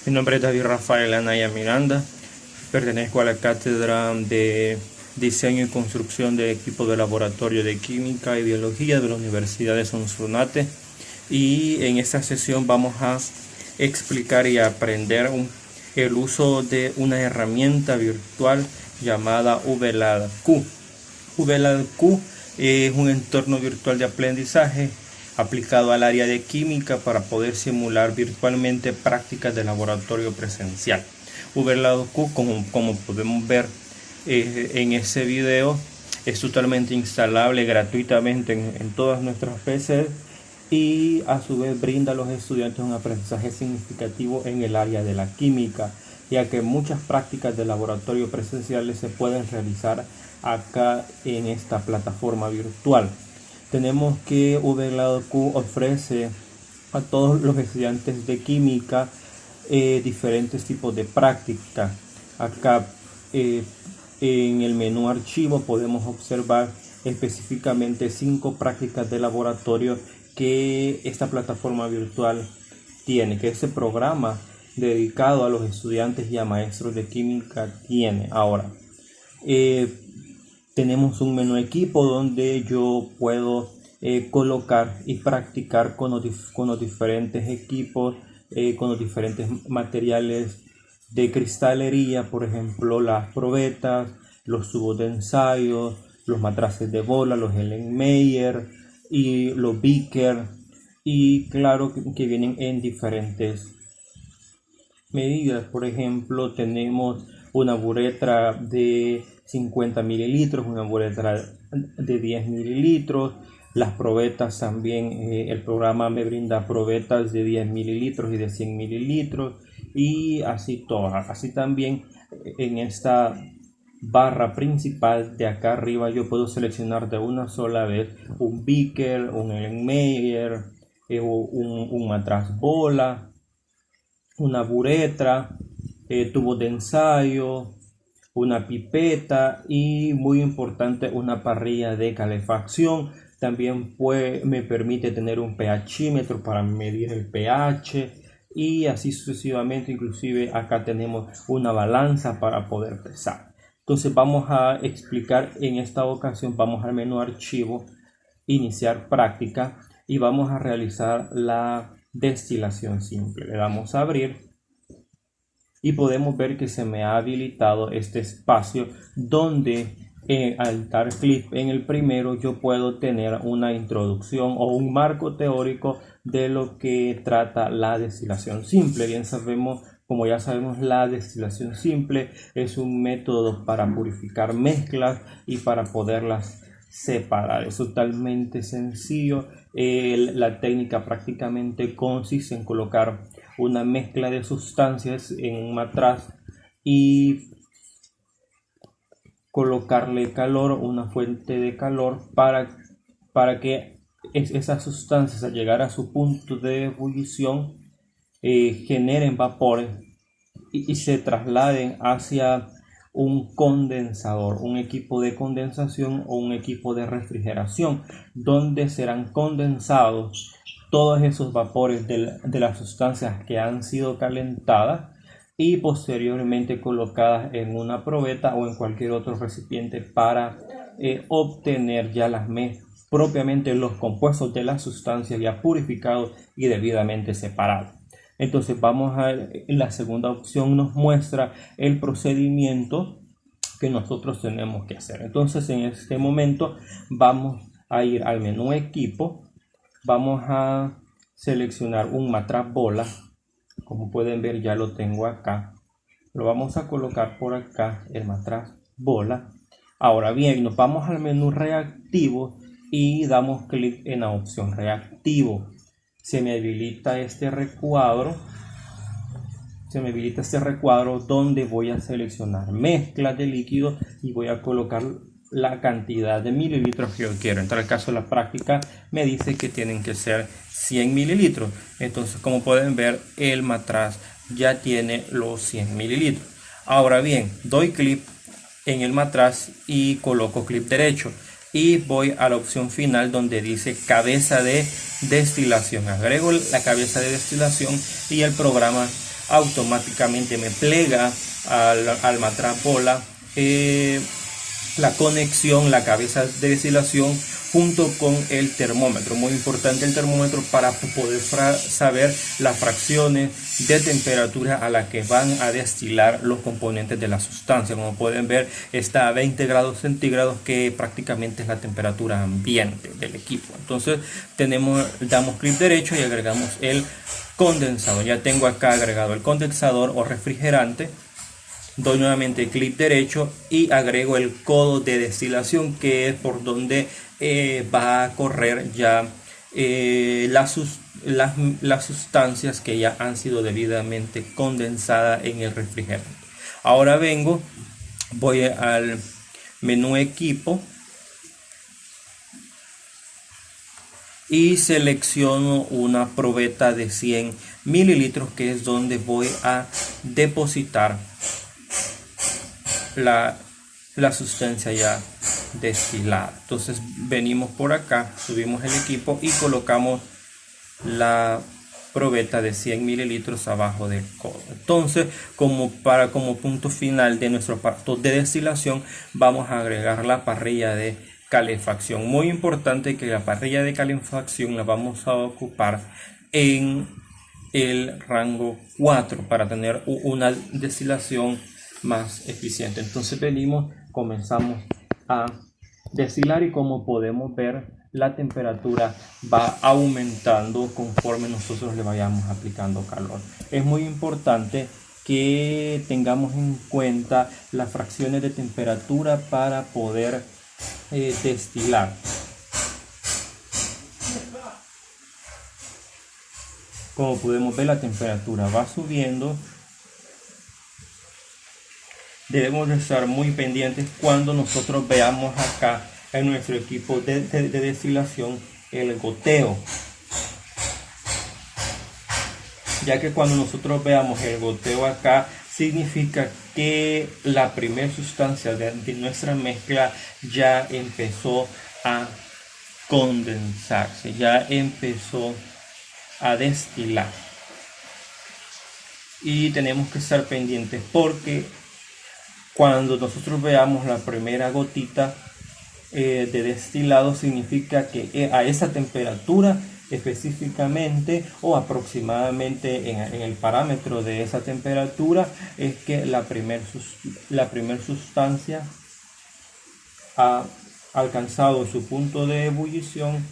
Mi nombre es David Rafael Anaya Miranda, pertenezco a la Cátedra de Diseño y Construcción de Equipos de Laboratorio de Química y Biología de la Universidad de Sonsonate, y en esta sesión vamos a explicar y aprender el uso de una herramienta virtual llamada VLADQ. VLADQ es un entorno virtual de aprendizaje aplicado al área de química para poder simular virtualmente prácticas de laboratorio presencial. VLADQ, como podemos ver en ese video, es totalmente instalable gratuitamente en todas nuestras PCs y a su vez brinda a los estudiantes un aprendizaje significativo en el área de la química, ya que muchas prácticas de laboratorio presenciales se pueden realizar acá en esta plataforma virtual. Tenemos que VLADQ ofrece a todos los estudiantes de química diferentes tipos de prácticas. Acá en el menú archivo podemos observar específicamente 5 prácticas de laboratorio que esta plataforma virtual tiene, que ese programa dedicado a los estudiantes y a maestros de química tiene. Ahora tenemos un menú equipo donde yo puedo colocar y practicar con los diferentes equipos, con los diferentes materiales de cristalería, por ejemplo las probetas, los tubos de ensayo, los matraces de bola, los Erlenmeyer y los Beaker, y claro que vienen en diferentes medidas. Por ejemplo, tenemos una buretra de 50 mililitros, una buretra de 10 mililitros. Las probetas también, el programa me brinda probetas de 10 mililitros y de 100 mililitros, y así todas. Así también en esta barra principal de acá arriba yo puedo seleccionar de una sola vez un Beaker, un Erlenmeyer, un matraz bola, una buretra, tubos de ensayo, una pipeta y, muy importante, una parrilla de calefacción. También me permite tener un pHímetro para medir el pH y así sucesivamente. Inclusive acá tenemos una balanza para poder pesar. Entonces vamos a explicar en esta ocasión, vamos al menú archivo, iniciar práctica, y vamos a realizar la destilación simple. Le damos a abrir y podemos ver que se me ha habilitado este espacio donde al dar clic en el primero yo puedo tener una introducción o un marco teórico de lo que trata la destilación simple. Bien sabemos, como ya sabemos, la destilación simple es un método para purificar mezclas y para poderlas separar. Es totalmente sencillo. La técnica prácticamente consiste en colocar una mezcla de sustancias en un matraz y colocarle calor, una fuente de calor, para que esas sustancias, al llegar a su punto de ebullición, generen vapores y se trasladen hacia un condensador, un equipo de condensación o un equipo de refrigeración, donde serán condensados todos esos vapores de las sustancias que han sido calentadas y posteriormente colocadas en una probeta o en cualquier otro recipiente para obtener ya propiamente los compuestos de las sustancias ya purificados y debidamente separados. Entonces vamos a la segunda opción, nos muestra el procedimiento que nosotros tenemos que hacer. Entonces en este momento vamos a ir al menú equipo, vamos a seleccionar un matraz bola. Como pueden ver, ya lo tengo acá. Lo vamos a colocar por acá, el matraz bola. Ahora bien, nos vamos al menú reactivo y damos clic en la opción reactivo. Se me habilita este recuadro. Donde voy a seleccionar mezcla de líquido y voy a colocar la cantidad de mililitros que yo quiero. En tal caso, la práctica me dice que tienen que ser 100 mililitros. Entonces, como pueden ver, el matraz ya tiene los 100 mililitros. Ahora bien, doy clic en el matraz y coloco clic derecho y voy a la opción final donde dice cabeza de destilación. Agrego la cabeza de destilación y el programa automáticamente me plega al matraz bola la conexión, la cabeza de destilación junto con el termómetro. Muy importante el termómetro para poder saber las fracciones de temperatura a la que van a destilar los componentes de la sustancia. Como pueden ver, está a 20 grados centígrados, que prácticamente es la temperatura ambiente del equipo. Entonces damos clic derecho y agregamos el condensador. Ya tengo acá agregado el condensador o refrigerante. Doy nuevamente clic derecho y agrego el codo de destilación, que es por donde va a correr ya las sustancias que ya han sido debidamente condensadas en el refrigerante. Ahora voy al menú equipo y selecciono una probeta de 100 mililitros, que es donde voy a depositar la sustancia ya destilada. Entonces venimos por acá, subimos el equipo y colocamos la probeta de 100 mililitros abajo del codo. Entonces, como punto final de nuestro aparato de destilación, vamos a agregar la parrilla de calefacción. Muy importante que la parrilla de calefacción la vamos a ocupar en el rango 4 para tener una destilación más eficiente. Entonces comenzamos a destilar, y como podemos ver, la temperatura va aumentando conforme nosotros le vayamos aplicando calor. Es muy importante que tengamos en cuenta las fracciones de temperatura para poder destilar. Como podemos ver, la temperatura va subiendo. Debemos de estar muy pendientes cuando nosotros veamos acá en nuestro equipo de destilación el goteo, ya que cuando nosotros veamos el goteo acá, significa que la primera sustancia de nuestra mezcla ya empezó a condensarse, ya empezó a destilar. Y tenemos que estar pendientes, porque cuando nosotros veamos la primera gotita de destilado, significa que a esa temperatura específicamente o aproximadamente en el parámetro de esa temperatura es que la primer sustancia ha alcanzado su punto de ebullición,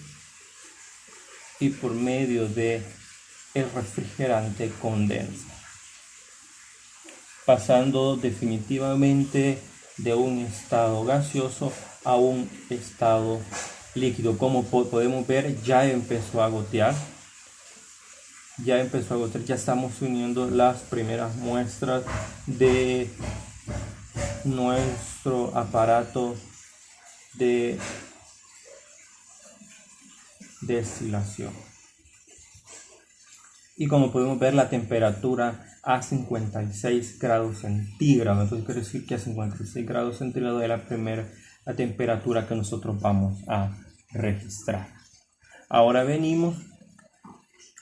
y por medio de el refrigerante condensa, pasando definitivamente de un estado gaseoso a un estado líquido. Como podemos ver, ya empezó a gotear. Ya estamos uniendo las primeras muestras de nuestro aparato de destilación. Y como podemos ver, la temperatura a 56 grados centígrados. Entonces quiere decir que a 56 grados centígrados es la temperatura que nosotros vamos a registrar. Ahora venimos,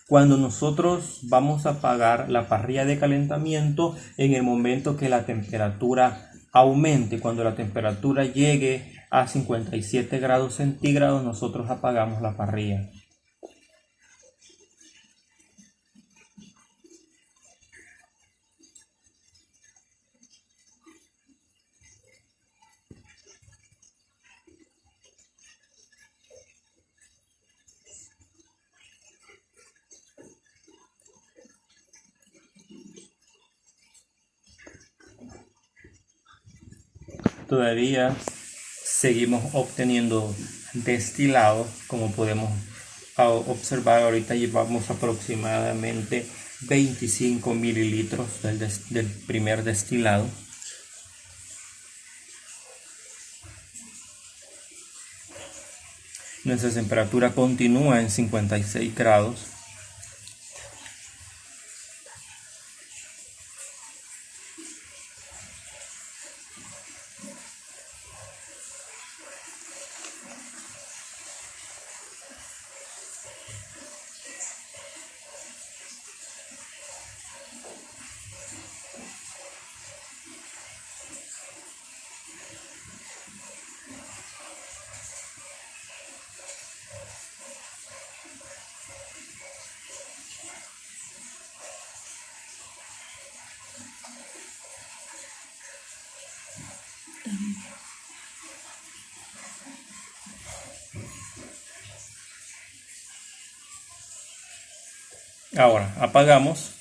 cuando nosotros vamos a apagar la parrilla de calentamiento, en el momento que la temperatura aumente, cuando la temperatura llegue a 57 grados centígrados, nosotros apagamos la parrilla. Todavía seguimos obteniendo destilado. Como podemos observar, ahorita llevamos aproximadamente 25 mililitros del primer destilado. Nuestra temperatura continúa en 56 grados. Ahora apagamos,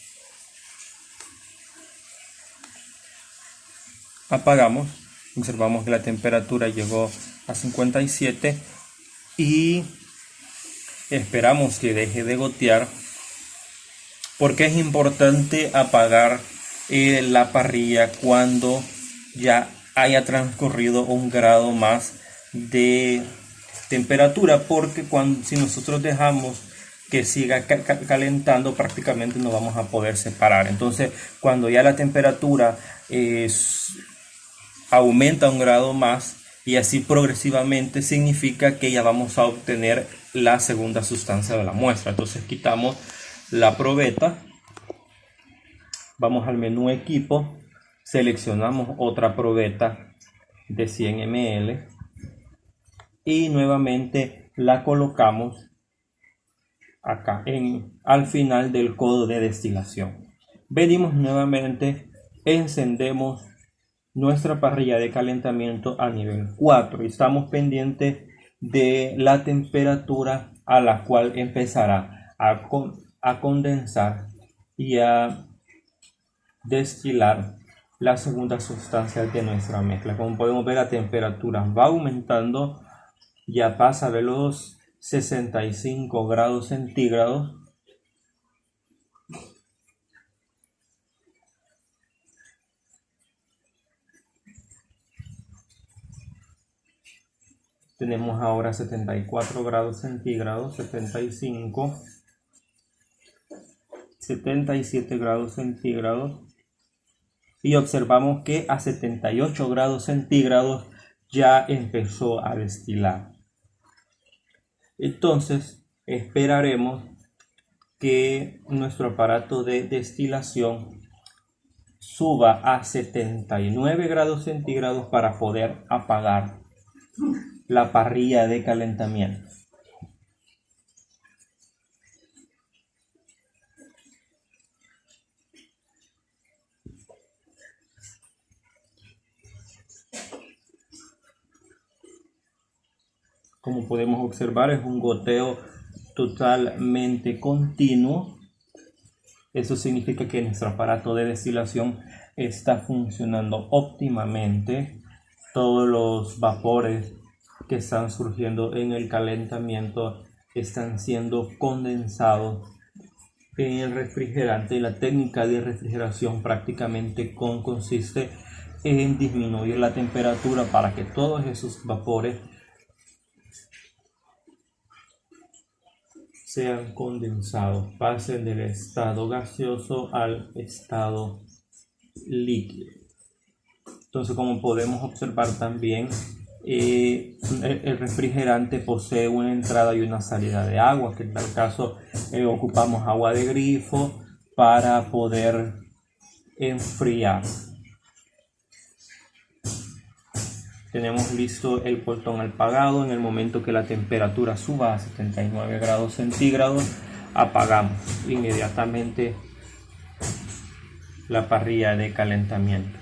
observamos que la temperatura llegó a 57 y esperamos que deje de gotear, porque es importante apagar la parrilla cuando ya haya transcurrido 1 grado más de temperatura, porque si nosotros dejamos que siga calentando, prácticamente no vamos a poder separar. Entonces, cuando ya la temperatura aumenta 1 grado más y así progresivamente, significa que ya vamos a obtener la segunda sustancia de la muestra. Entonces quitamos la probeta, vamos al menú equipo, seleccionamos otra probeta de 100 ml y nuevamente la colocamos acá al final del codo de destilación. Venimos nuevamente, encendemos nuestra parrilla de calentamiento a nivel 4 y estamos pendientes de la temperatura a la cual empezará a condensar y a destilar la segunda sustancia de nuestra mezcla. Como podemos ver, la temperatura va aumentando, ya pasa de los 65 grados centígrados. Tenemos ahora 74 grados centígrados, 75, 77 grados centígrados. Y observamos que a 78 grados centígrados ya empezó a destilar. Entonces esperaremos que nuestro aparato de destilación suba a 79 grados centígrados para poder apagar la parrilla de calentamiento. Como podemos observar, es un goteo totalmente continuo. Eso significa que nuestro aparato de destilación está funcionando óptimamente. Todos los vapores que están surgiendo en el calentamiento están siendo condensados en el refrigerante. La técnica de refrigeración prácticamente consiste en disminuir la temperatura para que todos esos vapores sean condensados, pasen del estado gaseoso al estado líquido. Entonces, como podemos observar también, el refrigerante posee una entrada y una salida de agua, que en tal caso ocupamos agua de grifo para poder enfriar. Tenemos listo el portón apagado. En el momento que la temperatura suba a 79 grados centígrados, apagamos inmediatamente la parrilla de calentamiento.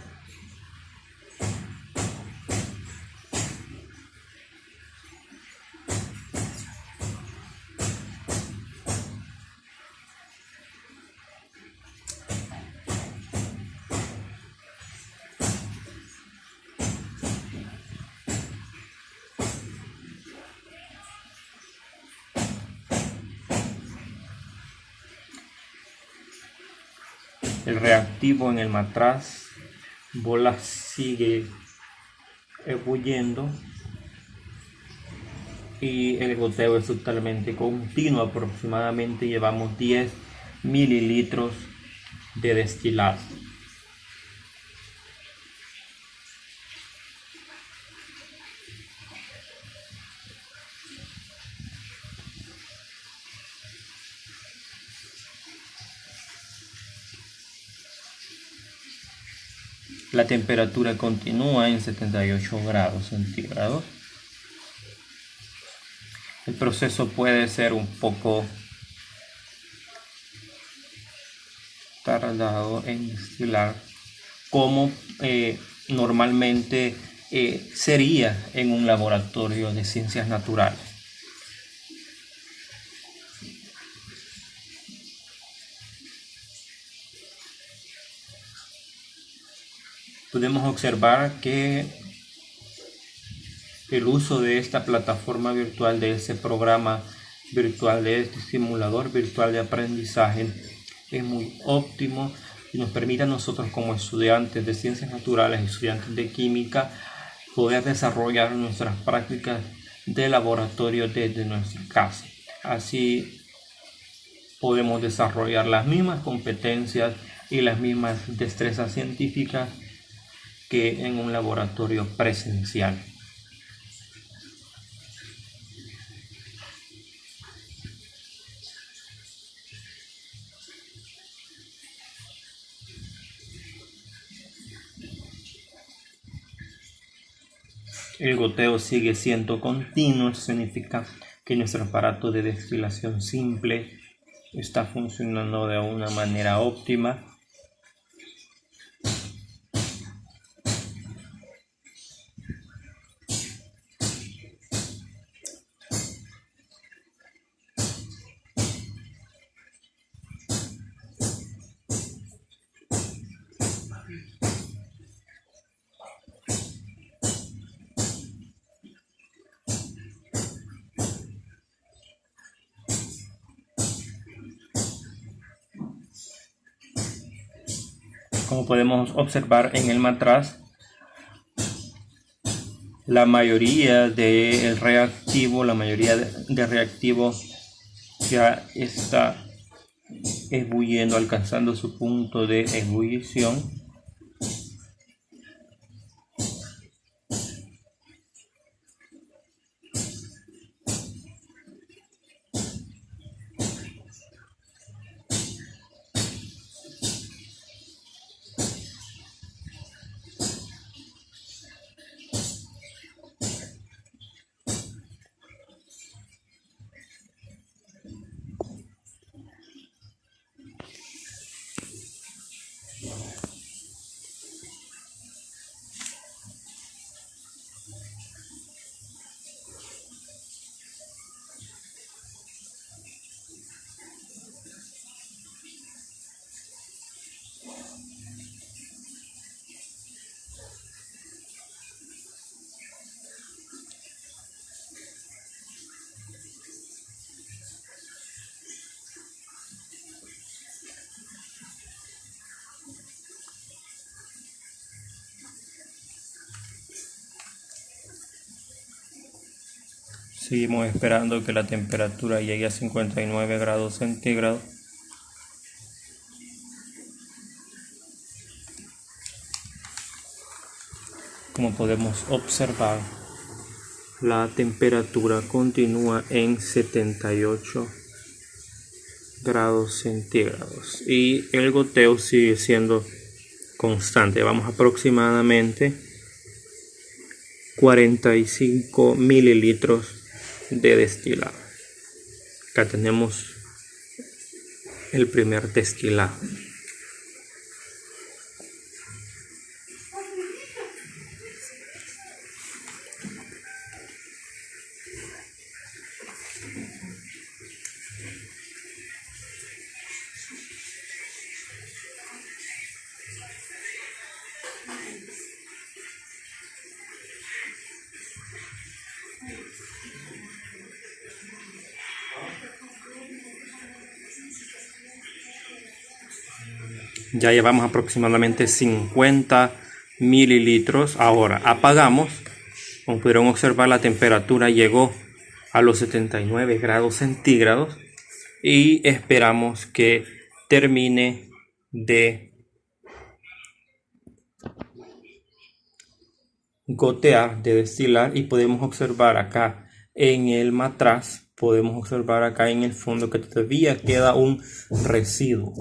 El reactivo en el matraz bola sigue ebulliendo y el goteo es totalmente continuo. Aproximadamente llevamos 10 mililitros de destilado. La temperatura continúa en 78 grados centígrados. El proceso puede ser un poco tardado en destilar, como normalmente sería en un laboratorio de ciencias naturales. Podemos observar que el uso de esta plataforma virtual, de ese programa virtual, de este simulador virtual de aprendizaje, es muy óptimo y nos permite a nosotros como estudiantes de ciencias naturales, estudiantes de química, poder desarrollar nuestras prácticas de laboratorio desde nuestra casa. Así podemos desarrollar las mismas competencias y las mismas destrezas científicas que en un laboratorio presencial. El goteo sigue siendo continuo, eso significa que nuestro aparato de destilación simple está funcionando de una manera óptima. Como podemos observar en el matraz, la mayoría de reactivo ya está ebulliendo, alcanzando su punto de ebullición. Seguimos esperando que la temperatura llegue a 59 grados centígrados. Como podemos observar, la temperatura continúa en 78 grados centígrados y el goteo sigue siendo constante. Vamos aproximadamente 45 mililitros de destilado. Acá tenemos el primer destilado. Ya llevamos aproximadamente 50 mililitros. Ahora apagamos. Como pudieron observar, la temperatura llegó a los 79 grados centígrados y esperamos que termine de gotear, de destilar, y podemos observar acá en el matraz, podemos observar acá en el fondo que todavía queda un residuo.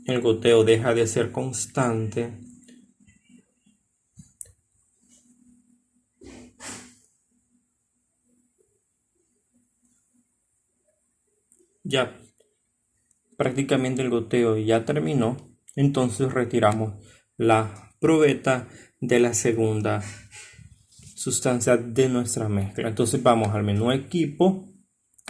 El goteo deja de ser constante. Ya prácticamente el goteo ya terminó, entonces retiramos la probeta de la segunda sustancia de nuestra mezcla. Entonces vamos al menú equipo.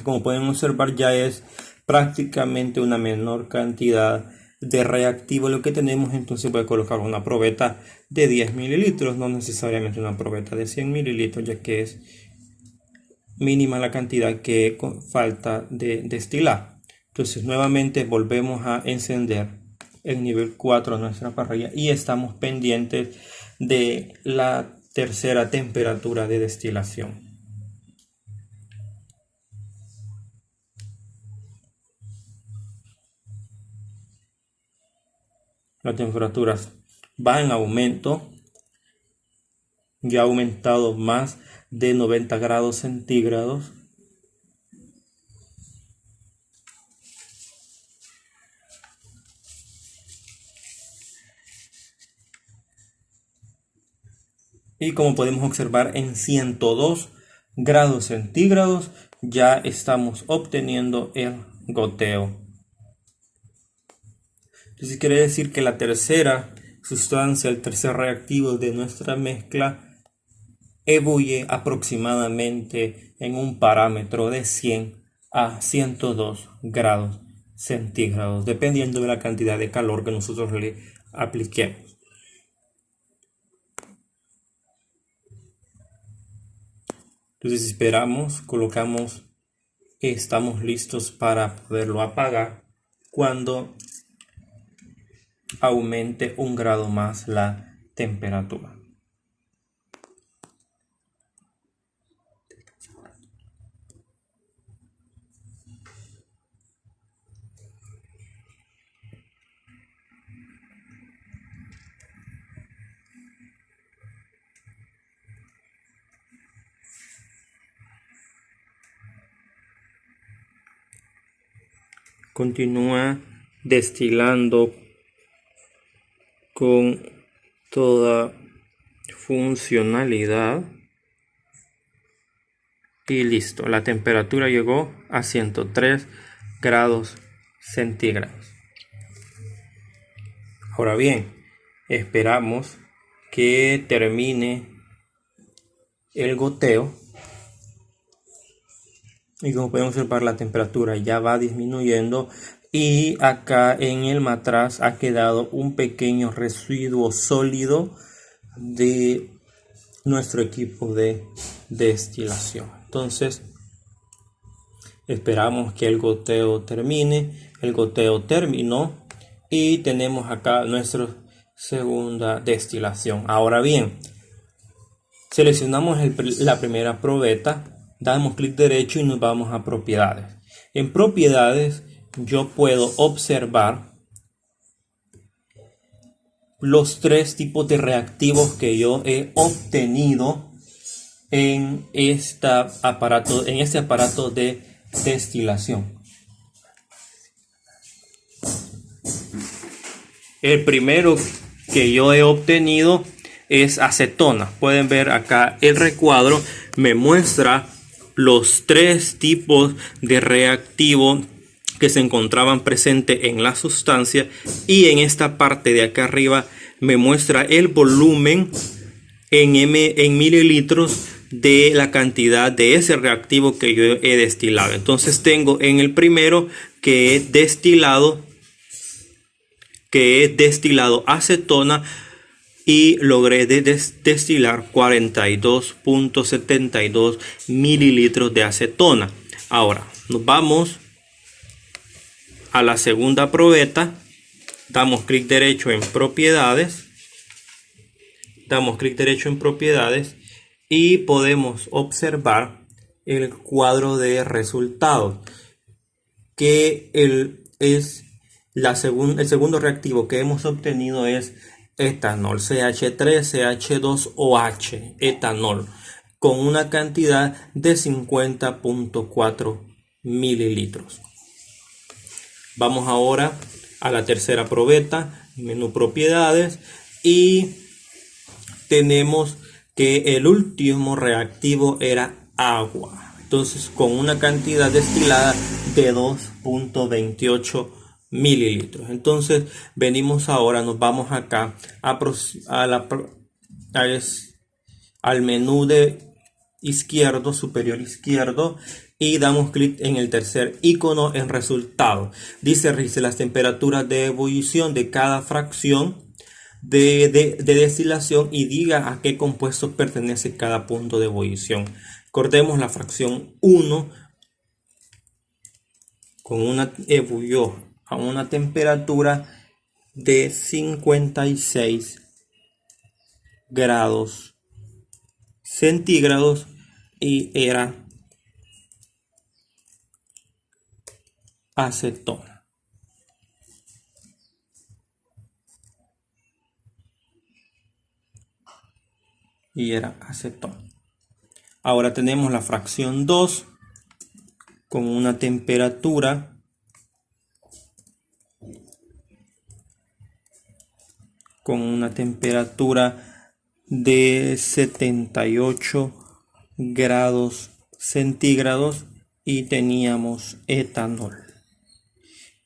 Como pueden observar, ya es prácticamente una menor cantidad de reactivo lo que tenemos. Entonces voy a colocar una probeta de 10 mililitros, no necesariamente una probeta de 100 mililitros, ya que es mínima la cantidad que falta de destilar. Entonces nuevamente volvemos a encender el nivel 4 de nuestra parrilla y estamos pendientes de la tercera temperatura de destilación. Las temperaturas van en aumento, ya ha aumentado más de 90 grados centígrados. Y como podemos observar, en 102 grados centígrados ya estamos obteniendo el goteo. Entonces quiere decir que la tercera sustancia, el tercer reactivo de nuestra mezcla ebulle aproximadamente en un parámetro de 100 a 102 grados centígrados, dependiendo de la cantidad de calor que nosotros le apliquemos. Entonces esperamos, colocamos que estamos listos para poderlo apagar cuando aumente un grado más la temperatura. Continúa destilando con toda funcionalidad y listo, la temperatura llegó a 103 grados centígrados. Ahora bien, esperamos que termine el goteo y como pueden observar, la temperatura ya va disminuyendo y acá en el matraz ha quedado un pequeño residuo sólido de nuestro equipo de destilación. Entonces esperamos que el goteo termine. El goteo terminó y tenemos acá nuestra segunda destilación. Ahora bien, seleccionamos la primera probeta, damos clic derecho y nos vamos a propiedades. En propiedades yo puedo observar los tres tipos de reactivos que yo he obtenido en este aparato de destilación. El primero que yo he obtenido es acetona. Pueden ver acá el recuadro me muestra los tres tipos de reactivo que se encontraban presentes en la sustancia, y en esta parte de acá arriba me muestra el volumen en mililitros de la cantidad de ese reactivo que yo he destilado. Entonces tengo en el primero que he destilado acetona y logré destilar 42.72 mililitros de acetona. Ahora nos vamos a la segunda probeta, damos clic derecho en propiedades, y podemos observar el cuadro de resultados, que el segundo reactivo que hemos obtenido es etanol, CH3CH2OH, etanol, con una cantidad de 50.4 mililitros. Vamos ahora a la tercera probeta, menú propiedades, y tenemos que el último reactivo era agua. Entonces, con una cantidad destilada de 2.28 mililitros. Entonces venimos ahora, nos vamos acá al menú de izquierdo, superior izquierdo, y damos clic en el tercer icono en resultado. Dice las temperaturas de ebullición de cada fracción de destilación y diga a qué compuestos pertenece cada punto de ebullición. Recordemos la fracción 1 ebullió a una temperatura de 56 grados centígrados y era acetona. Ahora tenemos la fracción 2 con una temperatura de 78 grados centígrados y teníamos etanol.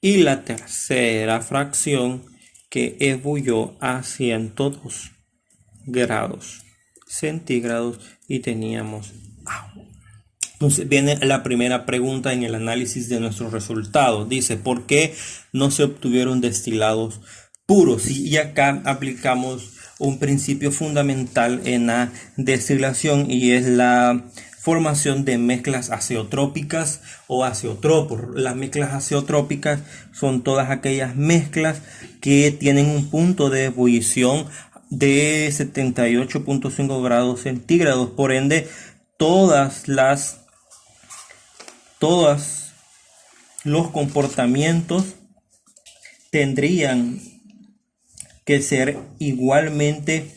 Y la tercera fracción que ebullió a 102 grados centígrados y teníamos agua. Entonces viene la primera pregunta en el análisis de nuestros resultados. Dice, ¿por qué no se obtuvieron destilados puros? Y acá aplicamos un principio fundamental en la destilación y es la formación de mezclas azeotrópicas o azeotropos. Las mezclas azeotrópicas son todas aquellas mezclas que tienen un punto de ebullición de 78.5 grados centígrados. Por ende, todos los comportamientos tendrían que ser igualmente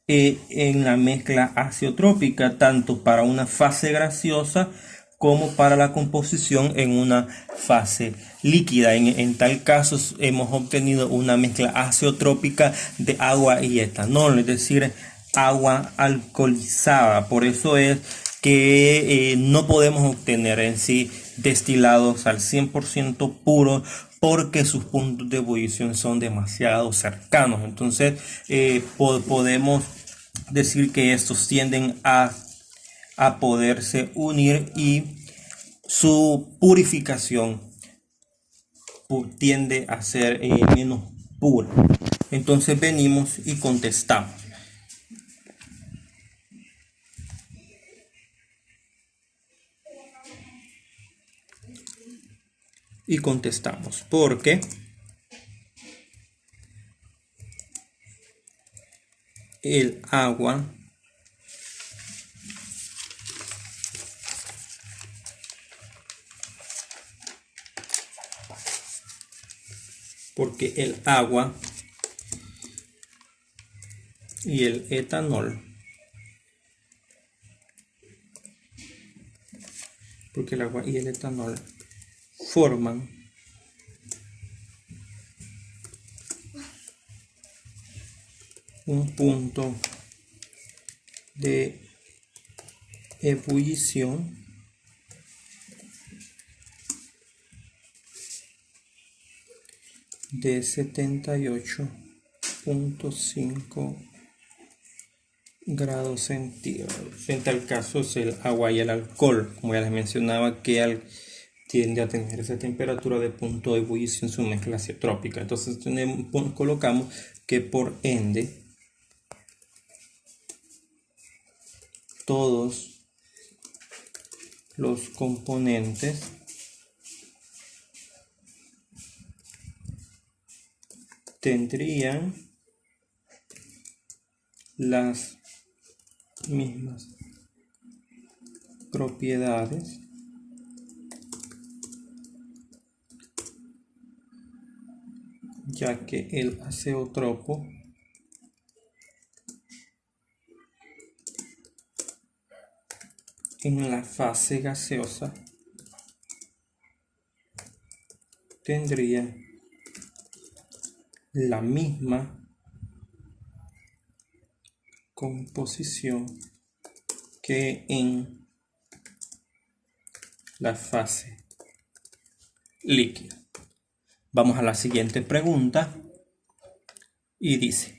en la mezcla azeotrópica, tanto para una fase gaseosa como para la composición en una fase líquida. En tal caso hemos obtenido una mezcla azeotrópica de agua y etanol, es decir, agua alcoholizada. Por eso es que no podemos obtener en sí destilados al 100% puros, porque sus puntos de ebullición son demasiado cercanos. Entonces podemos decir que estos tienden a poderse unir y su purificación tiende a ser menos pura. Entonces venimos y contestamos. Porque el agua y el etanol forman un punto de ebullición de 78.5 grados centígrados. En tal caso es el agua y el alcohol, como ya les mencionaba, que tiende a tener esa temperatura de punto de ebullición en su mezcla azeotrópica. Entonces colocamos que por ende todos los componentes tendrían las mismas propiedades ya que el azeotropo en la fase gaseosa tendría la misma composición que en la fase líquida. Vamos a la siguiente pregunta y dice,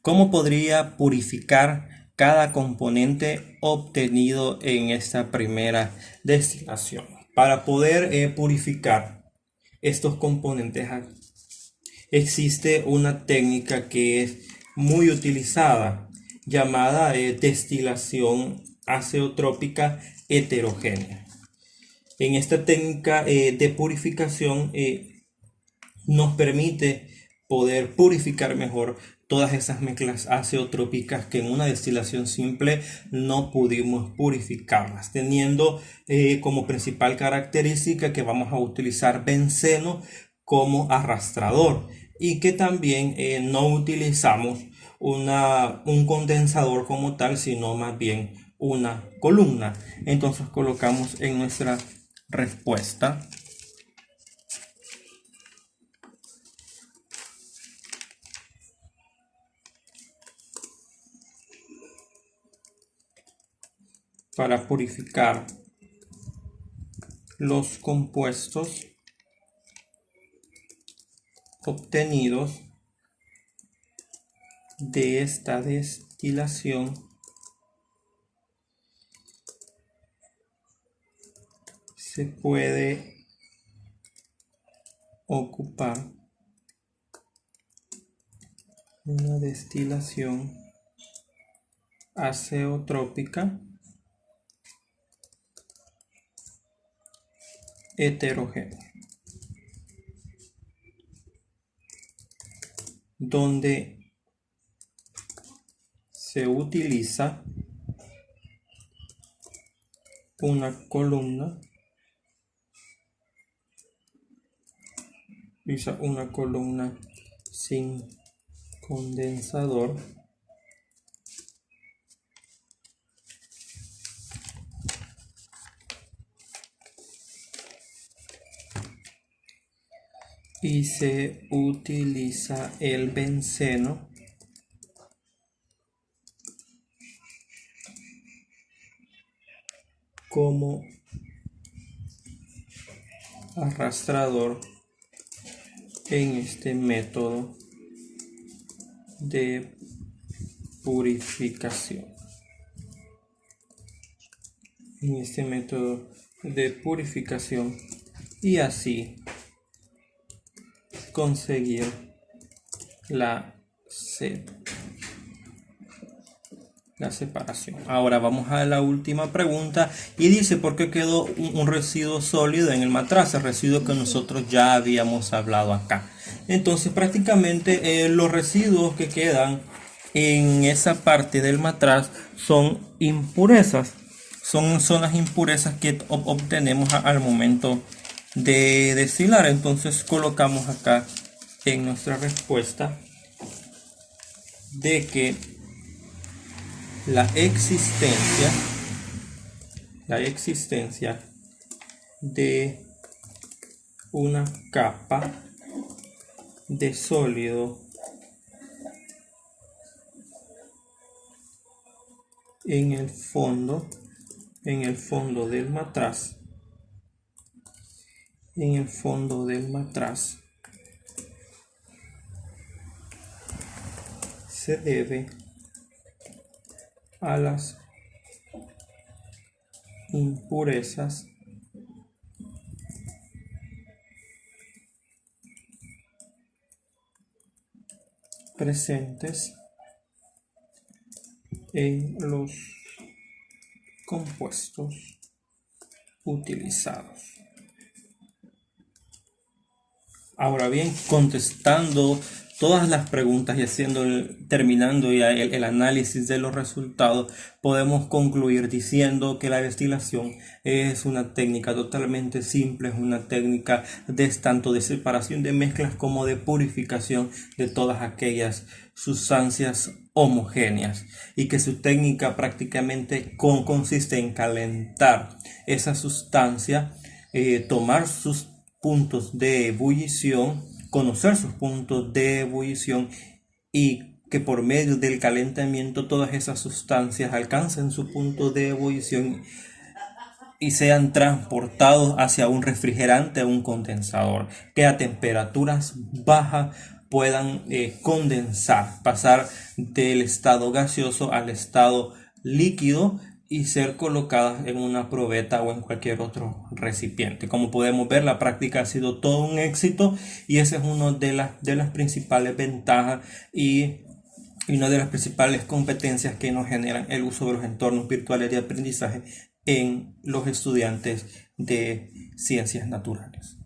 ¿cómo podría purificar cada componente obtenido en esta primera destilación? Para poder purificar estos componentes existe una técnica que es muy utilizada llamada destilación azeotrópica heterogénea. En esta técnica de purificación nos permite poder purificar mejor todas esas mezclas azeotrópicas que en una destilación simple no pudimos purificarlas, teniendo como principal característica que vamos a utilizar benceno como arrastrador y que también no utilizamos un condensador como tal, sino más bien una columna. Entonces colocamos en nuestra respuesta para purificar los compuestos obtenidos de esta destilación se puede ocupar una destilación azeotrópica heterogénea, donde se utiliza una columna sin condensador y se utiliza el benceno como arrastrador en este método de purificación. Y así conseguir la separación. Ahora vamos a la última pregunta y dice ¿por qué quedó un residuo sólido en el matraz? El residuo que nosotros ya habíamos hablado acá. Entonces prácticamente los residuos que quedan en esa parte del matraz son impurezas. Son las impurezas que obtenemos al momento de destilar. Entonces colocamos acá en nuestra respuesta de que la existencia de una capa de sólido en el fondo del matraz, se debe a las impurezas presentes en los compuestos utilizados. Ahora bien, contestando todas las preguntas y terminando ya el análisis de los resultados, podemos concluir diciendo que la destilación es una técnica totalmente simple, es una técnica tanto de separación de mezclas como de purificación de todas aquellas sustancias homogéneas, y que su técnica prácticamente consiste en calentar esa sustancia, tomar sus puntos de ebullición, conocer sus puntos de ebullición y que por medio del calentamiento todas esas sustancias alcancen su punto de ebullición y sean transportados hacia un refrigerante o un condensador, que a temperaturas bajas puedan condensar, pasar del estado gaseoso al estado líquido y ser colocadas en una probeta o en cualquier otro recipiente. Como podemos ver, la práctica ha sido todo un éxito y esa es una de las principales ventajas y una de las principales competencias que nos generan el uso de los entornos virtuales de aprendizaje en los estudiantes de ciencias naturales.